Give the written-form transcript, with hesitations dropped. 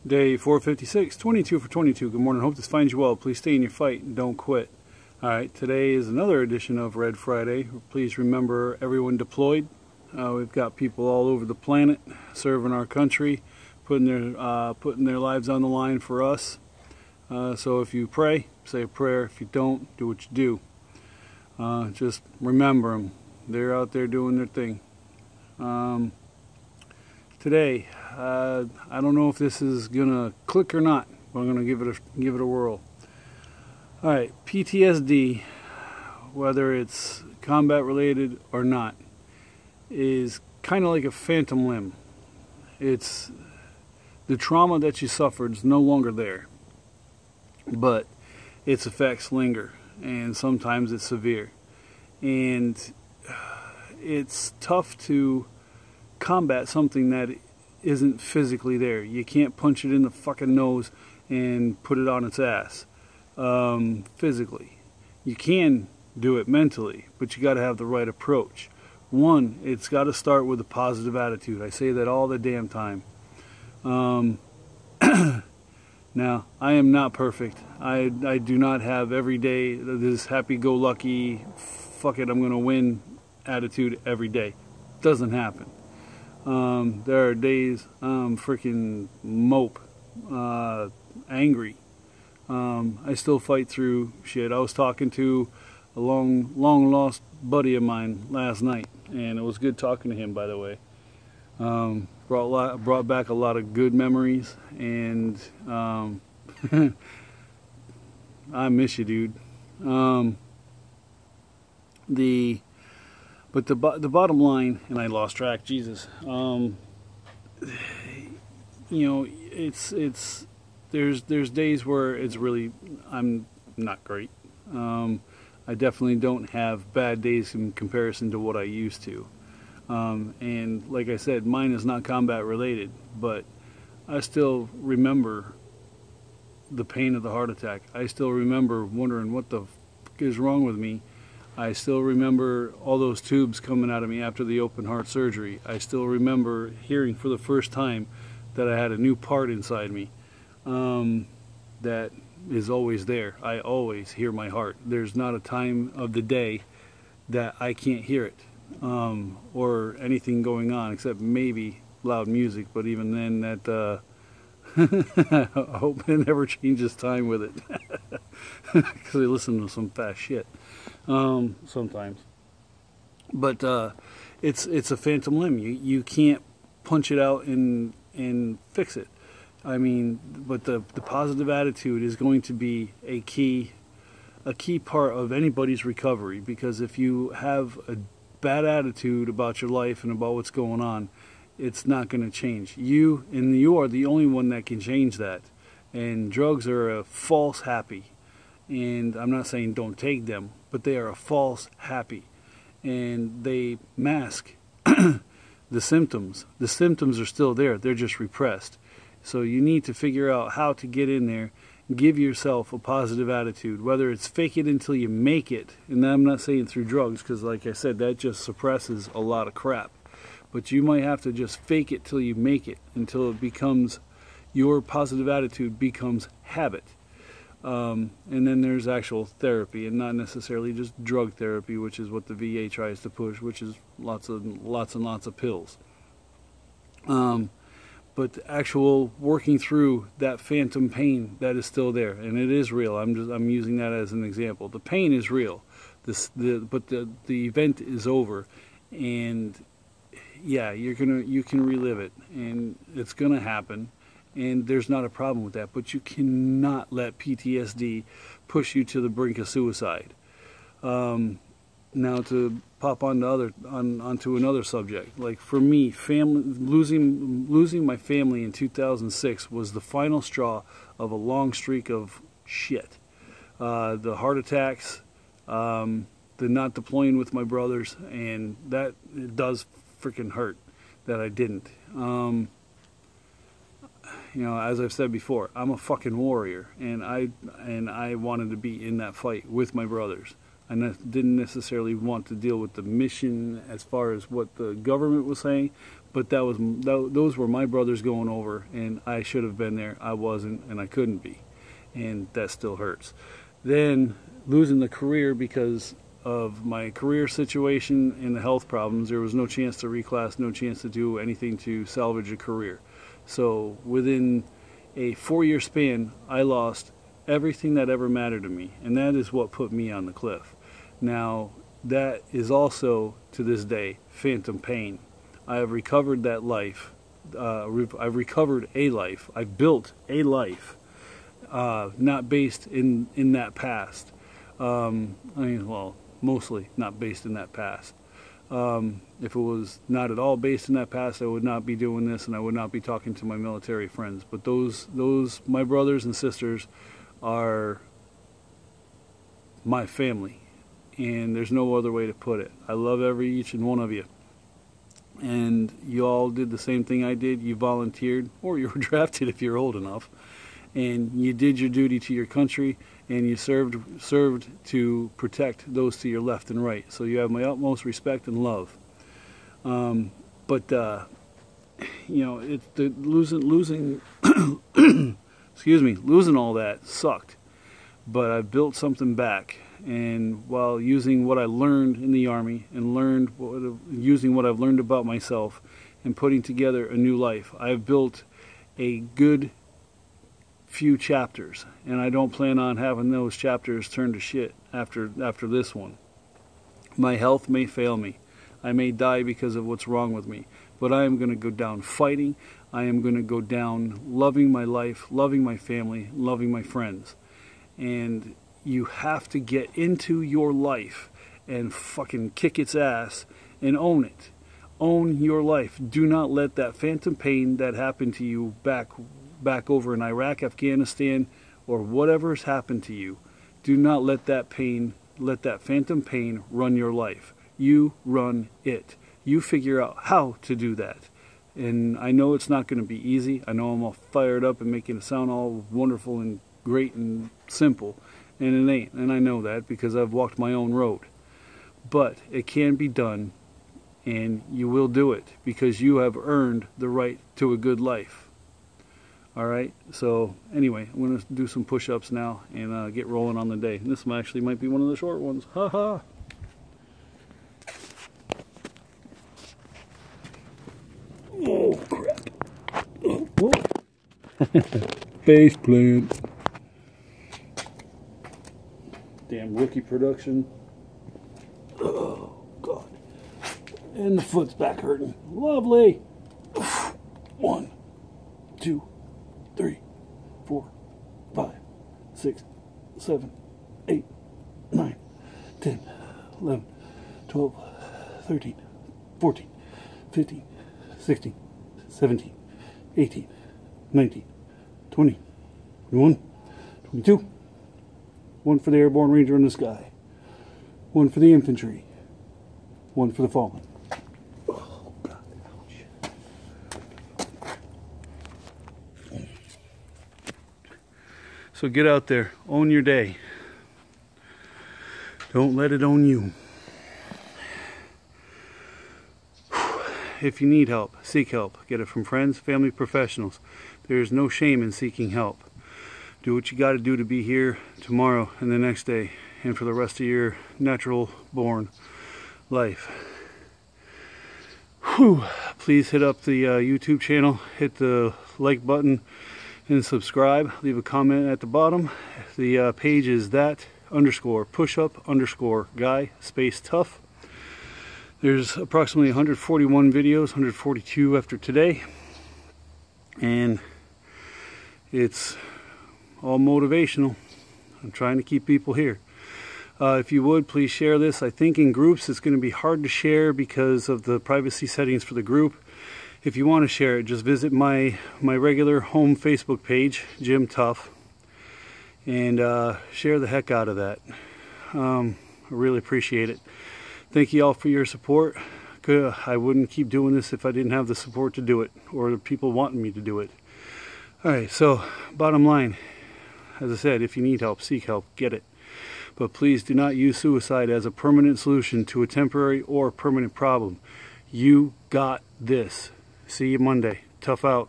Day 456, 22 for 22. Good morning. Hope this finds you well. Please stay in your fight and don't quit. Alright, today is another edition of Red Friday. Please remember everyone deployed. We've got people all over the planet serving our country, putting their lives on the line for us. So if you pray, say a prayer. If you don't, do what you do. Just remember them. They're out there doing their thing. Today, I don't know if this is gonna click or not, but I'm gonna give it a whirl. All right, PTSD, whether it's combat related or not, is kind of like a phantom limb. It's the trauma that you suffered is no longer there, but its effects linger, and sometimes it's severe, and it's tough to combat something that isn't physically there. You can't punch it in the fucking nose and put it on its ass physically. You can do it mentally, but you got to have the right approach. One, it's got to start with a positive attitude. I say that all the damn time. Now, I am not perfect. I do not have every day this happy-go-lucky, fuck it, I'm going to win attitude every day. Doesn't happen. There are days freaking mope, angry. I still fight through shit. I was talking to a long lost buddy of mine last night, and it was good talking to him, by the way. Brought back a lot of good memories, and I miss you, dude. But the bottom line, and I lost track, Jesus. You know, there's days where it's really, I'm not great. I definitely don't have bad days in comparison to what I used to. And like I said, mine is not combat related, but I still remember the pain of the heart attack. I still remember wondering what the fuck is wrong with me. I still remember all those tubes coming out of me after the open heart surgery. I still remember hearing for the first time that I had a new part inside me that is always there. I always hear my heart. There's not a time of the day that I can't hear it or anything going on except maybe loud music, but even then that I hope it never changes time with it because I listen to some fast shit sometimes. But it's a phantom limb. You can't punch it out and fix it. I mean, but the positive attitude is going to be a key part of anybody's recovery, because if you have a bad attitude about your life and about what's going on, it's not going to change. You are the only one that can change that. And drugs are a false happy. And I'm not saying don't take them, but they are a false happy. And they mask the symptoms. The symptoms are still there. They're just repressed. So you need to figure out how to get in there, give yourself a positive attitude, whether it's fake it until you make it. And I'm not saying through drugs, because like I said, that just suppresses a lot of crap. But you might have to just fake it till you make it, until it becomes, your positive attitude becomes habit. And then there's actual therapy, and not necessarily just drug therapy, which is what the VA tries to push, which is lots and lots of pills. But the actual working through that phantom pain that is still there, and it is real. I'm using that as an example. The pain is real. But the event is over, and yeah, you can relive it, and it's gonna happen. And there's not a problem with that, but you cannot let PTSD push you to the brink of suicide. Now to pop onto another subject, like for me, losing my family in 2006 was the final straw of a long streak of shit. The heart attacks, the not deploying with my brothers, and that it does freaking hurt that I didn't. You know, as I've said before, I'm a fucking warrior, and I wanted to be in that fight with my brothers. didn't necessarily want to deal with the mission as far as what the government was saying, but those were my brothers going over, and I should have been there. I wasn't, and I couldn't be, and that still hurts. Then losing the career because of my career situation and the health problems, there was no chance to reclass, no chance to do anything to salvage a career. So within a 4-year span, I lost everything that ever mattered to me, and that is what put me on the cliff. Now, that is also, to this day, phantom pain. I have recovered that life. I've recovered a life. I've built a life, not based in that past. Well, mostly not based in that past. If it was not at all based in that past, I would not be doing this, and I would not be talking to my military friends. But those my brothers and sisters are my family, and there's no other way to put it. I love each and one of you, and you all did the same thing I did. You volunteered, or you were drafted if you're old enough, and you did your duty to your country, and you served to protect those to your left and right. So you have my utmost respect and love. You know, losing excuse me, losing all that sucked. But I built something back, and while using what I learned in the Army and using what I've learned about myself and putting together a new life, I've built a good few chapters, and I don't plan on having those chapters turn to shit after this one. My health may fail me. I may die because of what's wrong with me, but I am going to go down fighting. I am going to go down loving my life, loving my family, loving my friends. And you have to get into your life and fucking kick its ass and own it. Own your life. Do not let that phantom pain that happened to you back over in Iraq, Afghanistan, or whatever has happened to you. Do not let that phantom pain run your life. You run it. You figure out how to do that. And I know it's not going to be easy. I know I'm all fired up and making it sound all wonderful and great and simple, and it ain't. And I know that because I've walked my own road. But it can be done, and you will do it because you have earned the right to a good life. Alright, so anyway, I'm going to do some push-ups now and get rolling on the day. And this one actually might be one of the short ones. Ha ha! Oh, crap. Oh. Face plant. Damn rookie production. Oh, God. And the foot's back hurting. Lovely. 1, 2, 3, 4, 5, 6, 7, 8, 9, 10, 11, 12, 13, 14, 15, 16, 17, 18, 19, 20, 21, 22. One for the airborne ranger in the sky. One for the infantry. One for the fallen. Oh, God. Ouch. So get out there. Own your day. Don't let it own you. If you need help, seek help. Get it from friends, family, professionals. There is no shame in seeking help. Do what you got to do to be here tomorrow and the next day and for the rest of your natural born life. Whew. Please hit up the YouTube channel, hit the like button and subscribe. Leave a comment at the bottom. The page is that_pushup_guy space tough. There's approximately 141 videos, 142 after today, and it's all motivational. I'm trying to keep people here. If you would, please share this. I think in groups it's going to be hard to share because of the privacy settings for the group. If you want to share it, just visit my regular home Facebook page, Jim Tough, and share the heck out of that. I really appreciate it. Thank you all for your support. I wouldn't keep doing this if I didn't have the support to do it, or the people wanting me to do it. Alright, so bottom line, as I said, if you need help, seek help, get it. but please do not use suicide as a permanent solution to a temporary or permanent problem. You got this. See you Monday. Tough out.